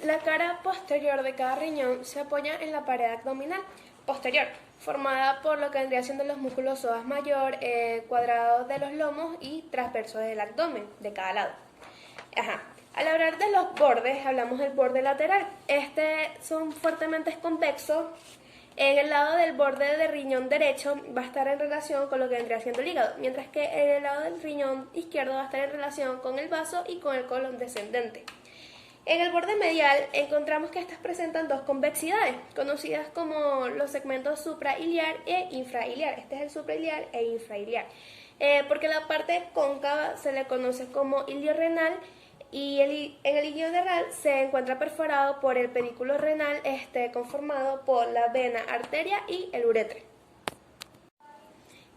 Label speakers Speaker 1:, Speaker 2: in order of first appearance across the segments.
Speaker 1: La cara posterior de cada riñón se apoya en la pared abdominal posterior, formada por lo que vendría siendo los músculos psoas mayor, cuadrados de los lomos y transversos del abdomen de cada lado. Ajá. Al hablar de los bordes, hablamos del borde lateral. Son fuertemente convexos. En el lado del borde del riñón derecho va a estar en relación con lo que vendría siendo el hígado, mientras que en el lado del riñón izquierdo va a estar en relación con el vaso y con el colon descendente. En el borde medial encontramos que estas presentan dos convexidades, conocidas como los segmentos suprailiar e infrailiar. Este es el suprailiar e infrailiar. Porque la parte cóncava se le conoce como ilio-renal y en el ilio renal se encuentra perforado por el pedículo renal conformado por la vena, arteria y el uretre.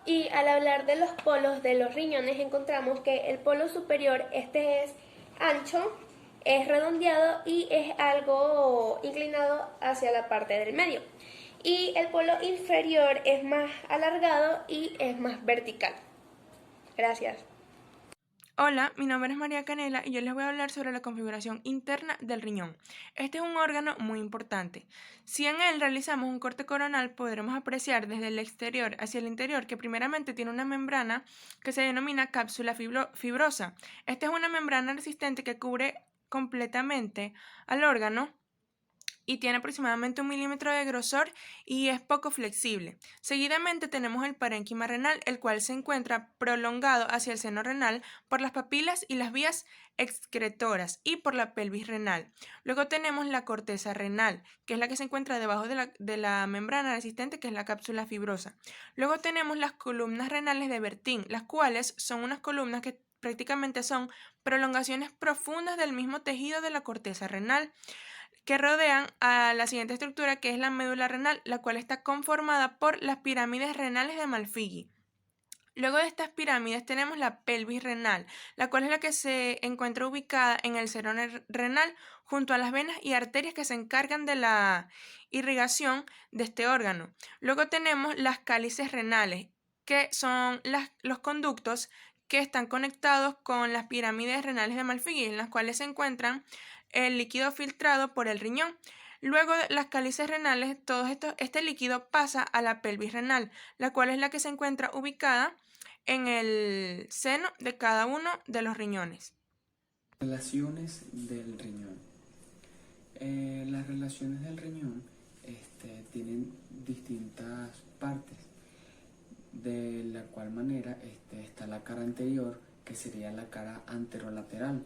Speaker 1: Y al hablar de los polos de los riñones encontramos que el polo superior es ancho, es redondeado y es algo inclinado hacia la parte del medio. Y el polo inferior es más alargado y es más vertical. Gracias.
Speaker 2: Hola, mi nombre es María Canela y yo les voy a hablar sobre la configuración interna del riñón. Este es un órgano muy importante. Si en él realizamos un corte coronal, podremos apreciar desde el exterior hacia el interior que primeramente tiene una membrana que se denomina cápsula fibrosa. Esta es una membrana resistente que cubre completamente al órgano y tiene aproximadamente 1 milímetro de grosor y es poco flexible. Seguidamente tenemos el parénquima renal, el cual se encuentra prolongado hacia el seno renal por las papilas y las vías excretoras y por la pelvis renal. Luego tenemos la corteza renal, que es la que se encuentra debajo de la membrana resistente, que es la cápsula fibrosa. Luego tenemos las columnas renales de Bertin, las cuales son unas columnas que prácticamente son prolongaciones profundas del mismo tejido de la corteza renal, que rodean a la siguiente estructura, que es la médula renal, la cual está conformada por las pirámides renales de Malpighi. Luego de estas pirámides tenemos la pelvis renal, la cual es la que se encuentra ubicada en el seno renal junto a las venas y arterias que se encargan de la irrigación de este órgano. Luego tenemos las cálices renales, que son los conductos que están conectados con las pirámides renales de Malpighi, en las cuales se encuentran el líquido filtrado por el riñón. Luego de las cálices renales, este líquido pasa a la pelvis renal, la cual es la que se encuentra ubicada en el seno de cada uno de los riñones.
Speaker 3: Relaciones del riñón. Las relaciones del riñón tienen distintas partes, de la cual manera está la cara anterior, que sería la cara anterolateral.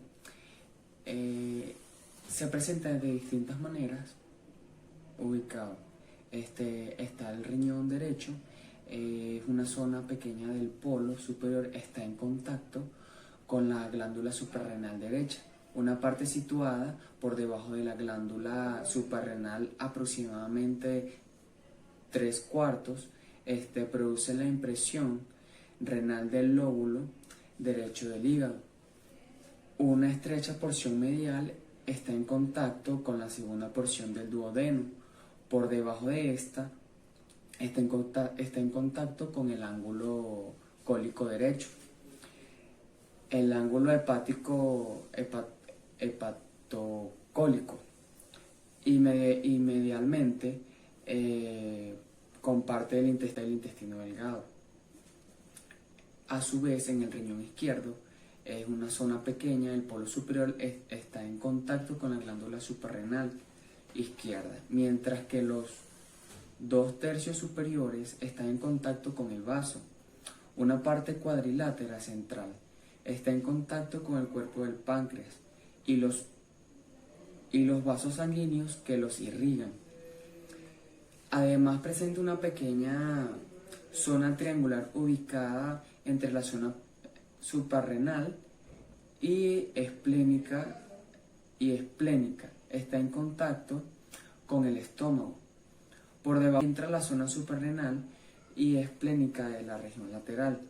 Speaker 3: Se presenta de distintas maneras ubicado. Está el riñón derecho, es una zona pequeña del polo superior, está en contacto con la glándula suprarrenal derecha, una parte situada por debajo de la glándula suprarrenal, aproximadamente 3/4, produce la impresión renal del lóbulo derecho del hígado. Una estrecha porción medial está en contacto con la segunda porción del duodeno. Por debajo de esta está en contacto con el ángulo cólico derecho. El ángulo hepatocólico y medialmente comparte el intestino delgado. A su vez, en el riñón izquierdo es una zona pequeña, el polo superior está en contacto con la glándula suprarrenal izquierda, mientras que los 2/3 superiores están en contacto con el vaso. Una parte cuadrilátera central está en contacto con el cuerpo del páncreas y los vasos sanguíneos que los irrigan. Además presenta una pequeña zona triangular ubicada entre la zona suprarrenal y esplénica. Está en contacto con el estómago. Por debajo entra la zona suprarrenal y esplénica de la región lateral.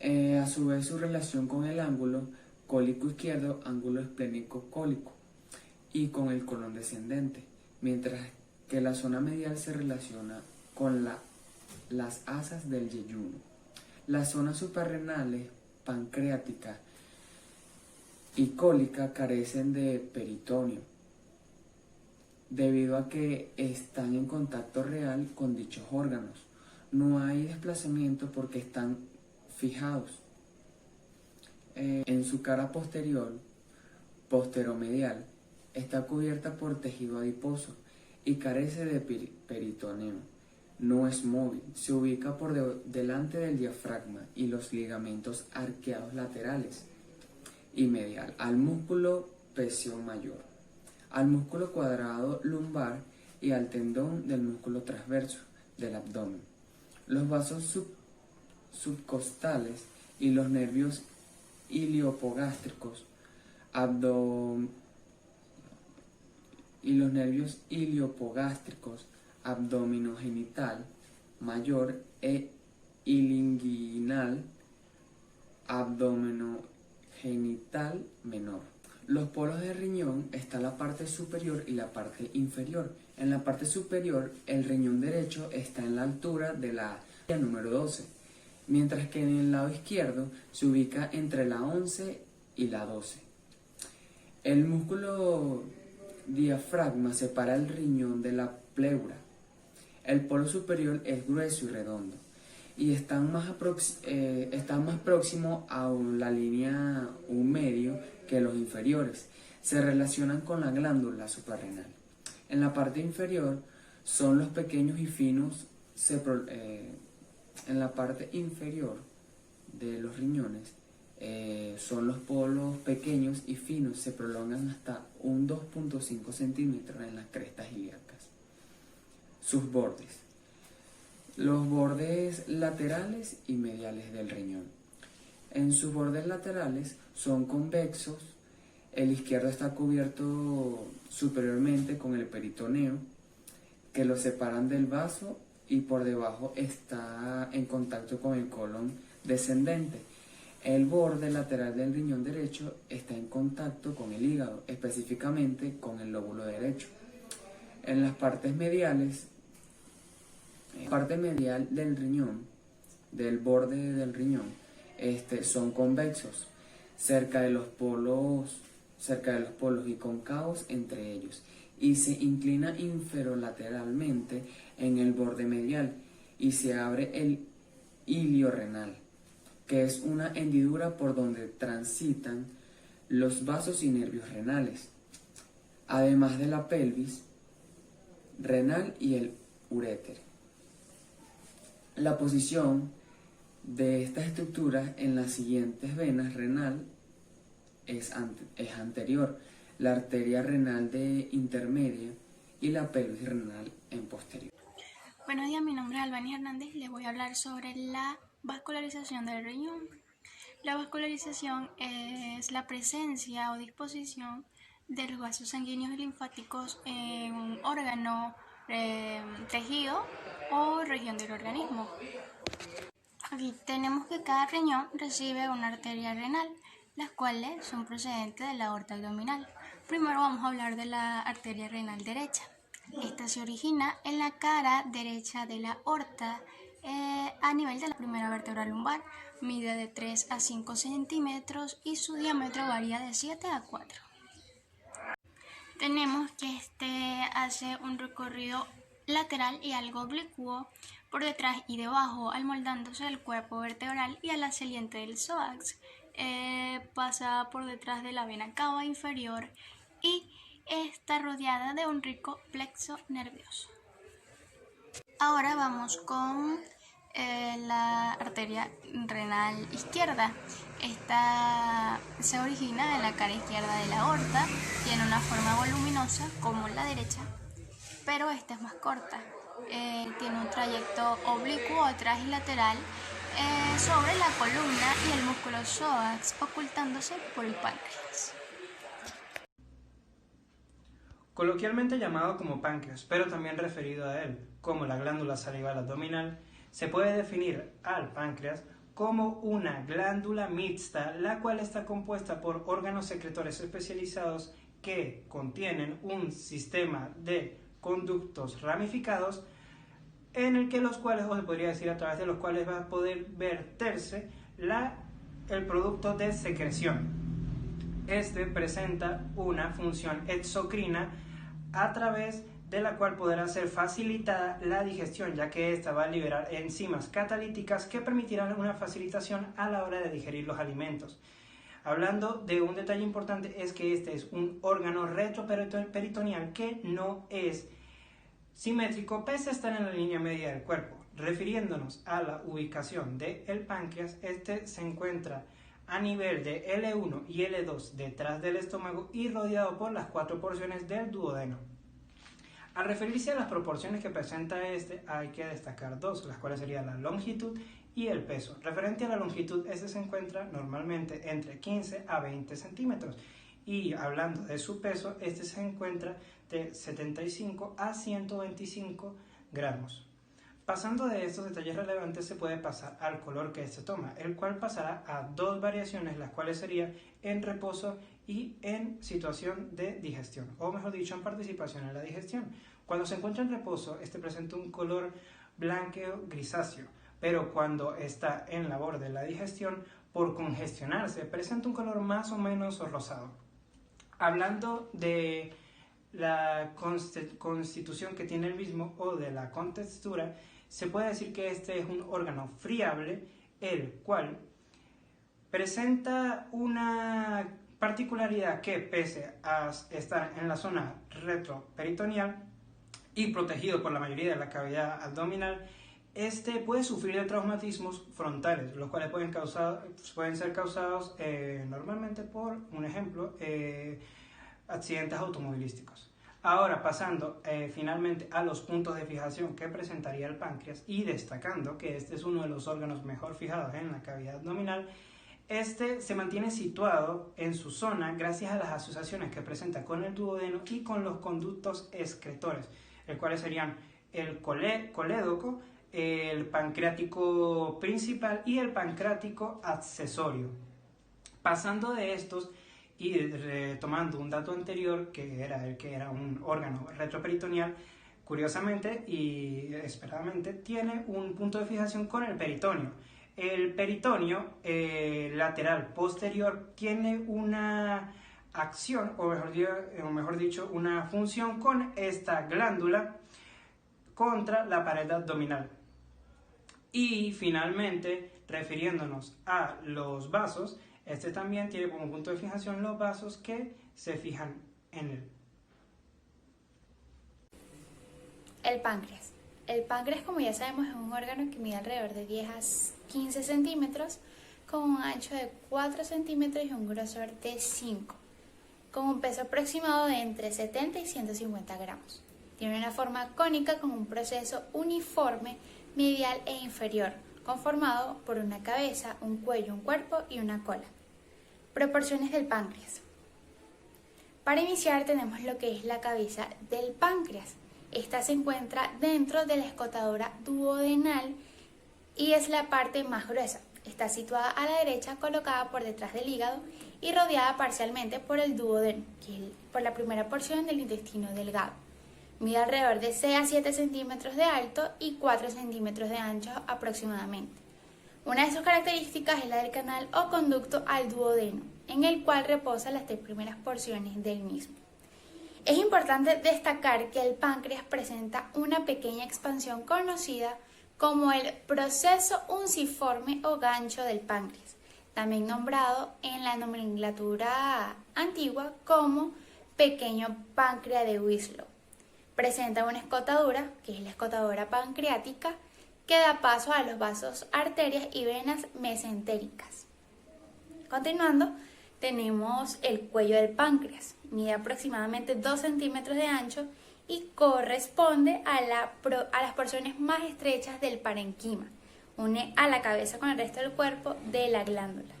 Speaker 3: A su vez, su relación con el ángulo cólico izquierdo, ángulo esplénico cólico, y con el colon descendente, mientras que la zona medial se relaciona con las asas del yeyuno. Las zonas suprarrenales, pancreática y cólica carecen de peritoneo, debido a que están en contacto real con dichos órganos. No hay desplazamiento porque están fijados. En su cara posterior, posteromedial, está cubierta por tejido adiposo y carece de peritoneo. No es móvil, se ubica por delante del diafragma y los ligamentos arqueados laterales y medial al músculo peción mayor, al músculo cuadrado lumbar y al tendón del músculo transverso del abdomen. Los vasos subcostales y los nervios iliopogástricos abdominogenital mayor e ilinguinal abdominogenital menor. Los polos del riñón están la parte superior y la parte inferior. En la parte superior, el riñón derecho está en la altura de la número 12, mientras que en el lado izquierdo se ubica entre la 11 y la 12. El músculo diafragma separa el riñón de la pleura. El polo superior es grueso y redondo y está más próximo a la línea U medio que los inferiores. Se relacionan con la glándula suprarrenal. En la parte inferior son los pequeños y finos. En la parte inferior de los riñones son los polos pequeños y finos, se prolongan hasta un 2.5 centímetros en las crestas ilíacas. Sus bordes. Los bordes laterales y mediales del riñón. En sus bordes laterales son convexos. El izquierdo está cubierto superiormente con el peritoneo, que lo separan del vaso, y por debajo está en contacto con el colon descendente. El borde lateral del riñón derecho está en contacto con el hígado, específicamente con el lóbulo derecho. En las partes mediales, parte medial del riñón, del borde del riñón, son convexos, cerca de los polos y cóncavos entre ellos, y se inclina inferolateralmente en el borde medial y se abre el ilio renal, que es una hendidura por donde transitan los vasos y nervios renales, además de la pelvis renal y el uréter. La posición de estas estructuras en las siguientes venas renal es anterior, la arteria renal de intermedia y la pelvis renal en posterior.
Speaker 4: Buenos días, mi nombre es Albany Hernández y les voy a hablar sobre la vascularización del riñón. La vascularización es la presencia o disposición de los vasos sanguíneos y linfáticos en un órgano, tejido o región del organismo. Aquí tenemos que cada riñón recibe una arteria renal, las cuales son procedentes de la aorta abdominal. Primero vamos a hablar de la arteria renal derecha. Esta se origina en la cara derecha de la aorta, a nivel de la primera vértebra lumbar. Mide de 3 a 5 centímetros y su diámetro varía de 7 a 4. Tenemos que hace un recorrido lateral y algo oblicuo por detrás y debajo, almoldándose del cuerpo vertebral y a la saliente del psoas. Pasa por detrás de la vena cava inferior y está rodeada de un rico plexo nervioso. Ahora vamos con la arteria renal izquierda. Esta se origina en la cara izquierda de la aorta, tiene una forma voluminosa como la derecha, pero esta es más corta. Tiene un trayecto oblicuo atrás y lateral sobre la columna y el músculo psoas, ocultándose por el páncreas.
Speaker 5: Coloquialmente llamado como páncreas, pero también referido a él como la glándula salival abdominal, se puede definir al páncreas como una glándula mixta, la cual está compuesta por órganos secretores especializados que contienen un sistema de conductos ramificados en el que los cuales, o se podría decir a través de los cuales va a poder verterse el producto de secreción. este presenta una función exocrina a través de la cual podrá ser facilitada la digestión, ya que ésta va a liberar enzimas catalíticas que permitirán una facilitación a la hora de digerir los alimentos. Hablando de un detalle importante, es que este es un órgano retroperitoneal que no es simétrico pese a estar en la línea media del cuerpo. Refiriéndonos a la ubicación del páncreas, este se encuentra a nivel de L1 y L2 detrás del estómago y rodeado por las 4 porciones del duodeno. Al referirse a las proporciones que presenta este, hay que destacar dos, las cuales serían la longitud y el peso. Referente a la longitud, este se encuentra normalmente entre 15 a 20 centímetros. Y hablando de su peso, este se encuentra de 75 a 125 gramos. Pasando de estos detalles relevantes, se puede pasar al color que se toma, el cual pasará a dos variaciones, las cuales serían en reposo y en situación de digestión, o mejor dicho, en participación en la digestión. Cuando se encuentra en reposo, este presenta un color blanqueo grisáceo, pero cuando está en labor de la digestión, por congestionarse, presenta un color más o menos rosado. Hablando de la constitución que tiene el mismo o de la contextura, se puede decir que este es un órgano friable, el cual presenta una particularidad que, pese a estar en la zona retroperitoneal y protegido por la mayoría de la cavidad abdominal, este puede sufrir de traumatismos frontales, los cuales pueden ser causados normalmente por, un ejemplo, accidentes automovilísticos. Ahora, pasando finalmente a los puntos de fijación que presentaría el páncreas y destacando que este es uno de los órganos mejor fijados en la cavidad abdominal, este se mantiene situado en su zona gracias a las asociaciones que presenta con el duodeno y con los conductos excretores, el cuales serían el colédoco, el pancreático principal y el pancreático accesorio. Pasando de estos y retomando un dato anterior, que era el que era un órgano retroperitoneal, curiosamente y esperadamente tiene un punto de fijación con el peritoneo. El peritoneo lateral posterior tiene una acción, o mejor dicho, una función con esta glándula contra la pared abdominal. Y finalmente, refiriéndonos a los vasos, este también tiene como punto de fijación los vasos que se fijan en él.
Speaker 4: El páncreas. El páncreas, como ya sabemos, es un órgano que mide alrededor de 10 a 15 centímetros, con un ancho de 4 centímetros y un grosor de 5, con un peso aproximado de entre 70 y 150 gramos. Tiene una forma cónica con un proceso uniforme medial e inferior, conformado por una cabeza, un cuello, un cuerpo y una cola. Proporciones del páncreas. Para iniciar tenemos lo que es la cabeza del páncreas. Esta se encuentra dentro de la escotadura duodenal y es la parte más gruesa. Está situada a la derecha, colocada por detrás del hígado y rodeada parcialmente por el duodeno, que es por la primera porción del intestino delgado. Mide alrededor de 6 a 7 centímetros de alto y 4 centímetros de ancho aproximadamente. Una de sus características es la del canal o conducto al duodeno, en el cual reposan las 3 primeras porciones del mismo. Es importante destacar que el páncreas presenta una pequeña expansión conocida como el proceso unciforme o gancho del páncreas, también nombrado en la nomenclatura antigua como pequeño páncreas de Winslow. Presenta una escotadura, que es la escotadura pancreática, que da paso a los vasos, arterias y venas mesentéricas. Continuando, tenemos el cuello del páncreas. Mide aproximadamente 2 centímetros de ancho y corresponde a las porciones más estrechas del parenquima. Une a la cabeza con el resto del cuerpo de la glándula.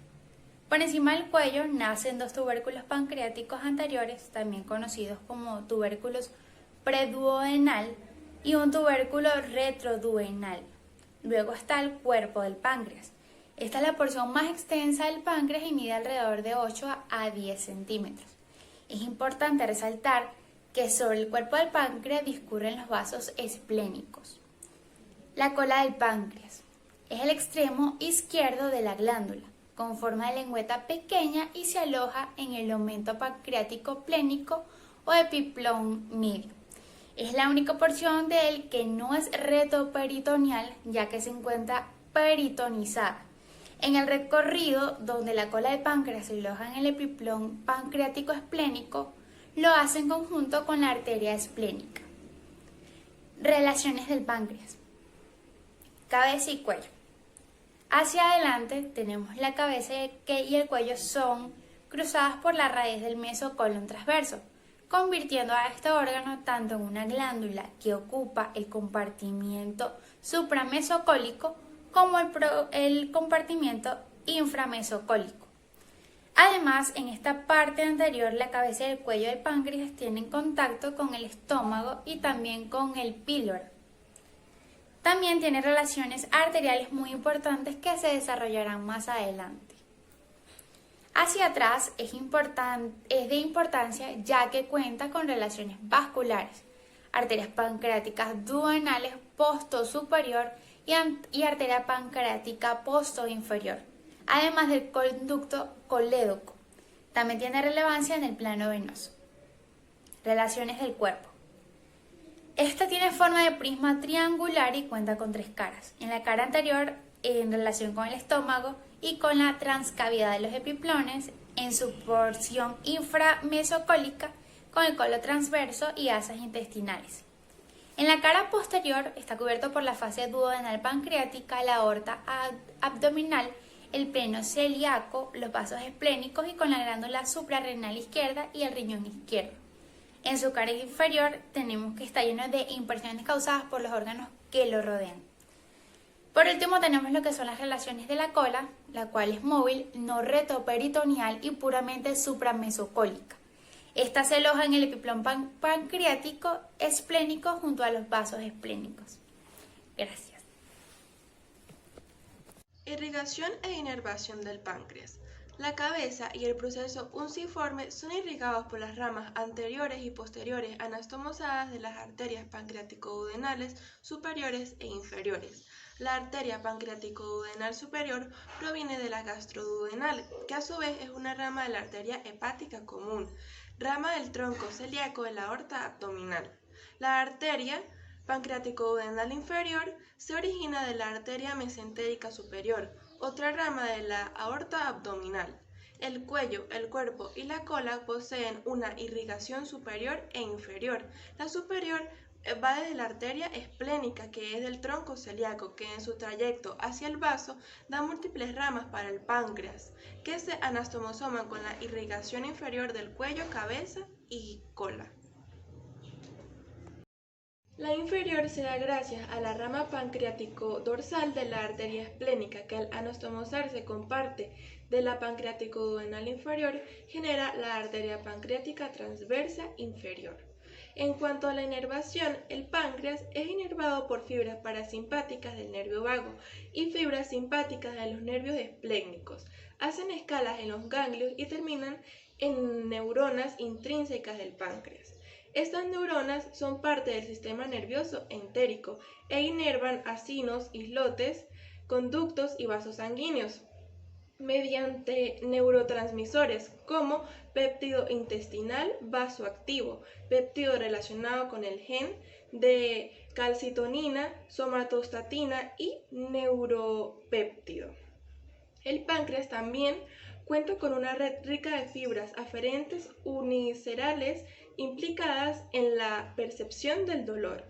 Speaker 4: Por encima del cuello nacen 2 tubérculos pancreáticos anteriores, también conocidos como tubérculos preduodenal y un tubérculo retroduodenal. Luego está el cuerpo del páncreas. Esta es la porción más extensa del páncreas y mide alrededor de 8 a 10 centímetros. Es importante resaltar que sobre el cuerpo del páncreas discurren los vasos esplénicos. La cola del páncreas es el extremo izquierdo de la glándula. con forma de lengüeta pequeña y se aloja en el lomento pancreático plénico o epiplón medio. Es la única porción de él que no es retoperitoneal, ya que se encuentra peritonizada. En el recorrido donde la cola del páncreas se aloja en el epiplón pancreático esplénico, lo hace en conjunto con la arteria esplénica. Relaciones del páncreas. Cabeza y cuello. Hacia adelante tenemos la cabeza y el cuello son cruzadas por la raíz del mesocolon transverso, convirtiendo a este órgano tanto en una glándula que ocupa el compartimiento supramesocólico como el compartimiento inframesocólico. Además, en esta parte anterior, la cabeza y el cuello del páncreas tienen contacto con el estómago y también con el píloro. También tiene relaciones arteriales muy importantes que se desarrollarán más adelante. Hacia atrás es de importancia ya que cuenta con relaciones vasculares, arterias pancreáticas duodenales posto-superior y arteria pancreática posto-inferior, además del conducto colédoco. También tiene relevancia en el plano venoso. Relaciones del cuerpo. Esta tiene forma de prisma triangular y cuenta con 3 caras. En la cara anterior, en relación con el estómago y con la transcavidad de los epiplones, en su porción inframesocólica con el colon transverso y asas intestinales. En la cara posterior está cubierto por la fase duodenal pancreática, la aorta abdominal, el pleno celíaco, los vasos esplénicos y con la glándula suprarrenal izquierda y el riñón izquierdo. En su cara inferior tenemos que está lleno de impresiones causadas por los órganos que lo rodean. Por último tenemos lo que son las relaciones de la cola, la cual es móvil, no retoperitoneal y puramente supramesocólica. Esta se aloja en el epiplón pancreático esplénico junto a los vasos esplénicos. Gracias.
Speaker 2: Irrigación e inervación del páncreas. La cabeza y el proceso unciforme son irrigados por las ramas anteriores y posteriores anastomosadas de las arterias pancreático-duodenales superiores e inferiores. La arteria pancreático-duodenal superior proviene de la gastroduodenal, que a su vez es una rama de la arteria hepática común, rama del tronco celíaco de la aorta abdominal. La arteria pancreático-duodenal inferior se origina de la arteria mesentérica superior, otra rama de la aorta abdominal. El cuello, el cuerpo y la cola poseen una irrigación superior e inferior. La superior va desde la arteria esplénica, que es del tronco celíaco, que en su trayecto hacia el vaso da múltiples ramas para el páncreas, que se anastomosoman con la irrigación inferior del cuello, cabeza y cola. La inferior se da gracias a la rama pancreático-dorsal de la arteria esplénica, que al anastomosarse con parte de la pancreático-duodenal inferior genera la arteria pancreática transversa inferior. En cuanto a la inervación, el páncreas es inervado por fibras parasimpáticas del nervio vago y fibras simpáticas de los nervios esplénicos. Hacen escalas en los ganglios y terminan en neuronas intrínsecas del páncreas. Estas neuronas son parte del sistema nervioso entérico e inervan acinos, islotes, conductos y vasos sanguíneos mediante neurotransmisores como péptido intestinal vasoactivo, péptido relacionado con el gen de calcitonina, somatostatina y neuropéptido. El páncreas también cuenta con una red rica de fibras aferentes unicerales implicadas en la percepción del dolor.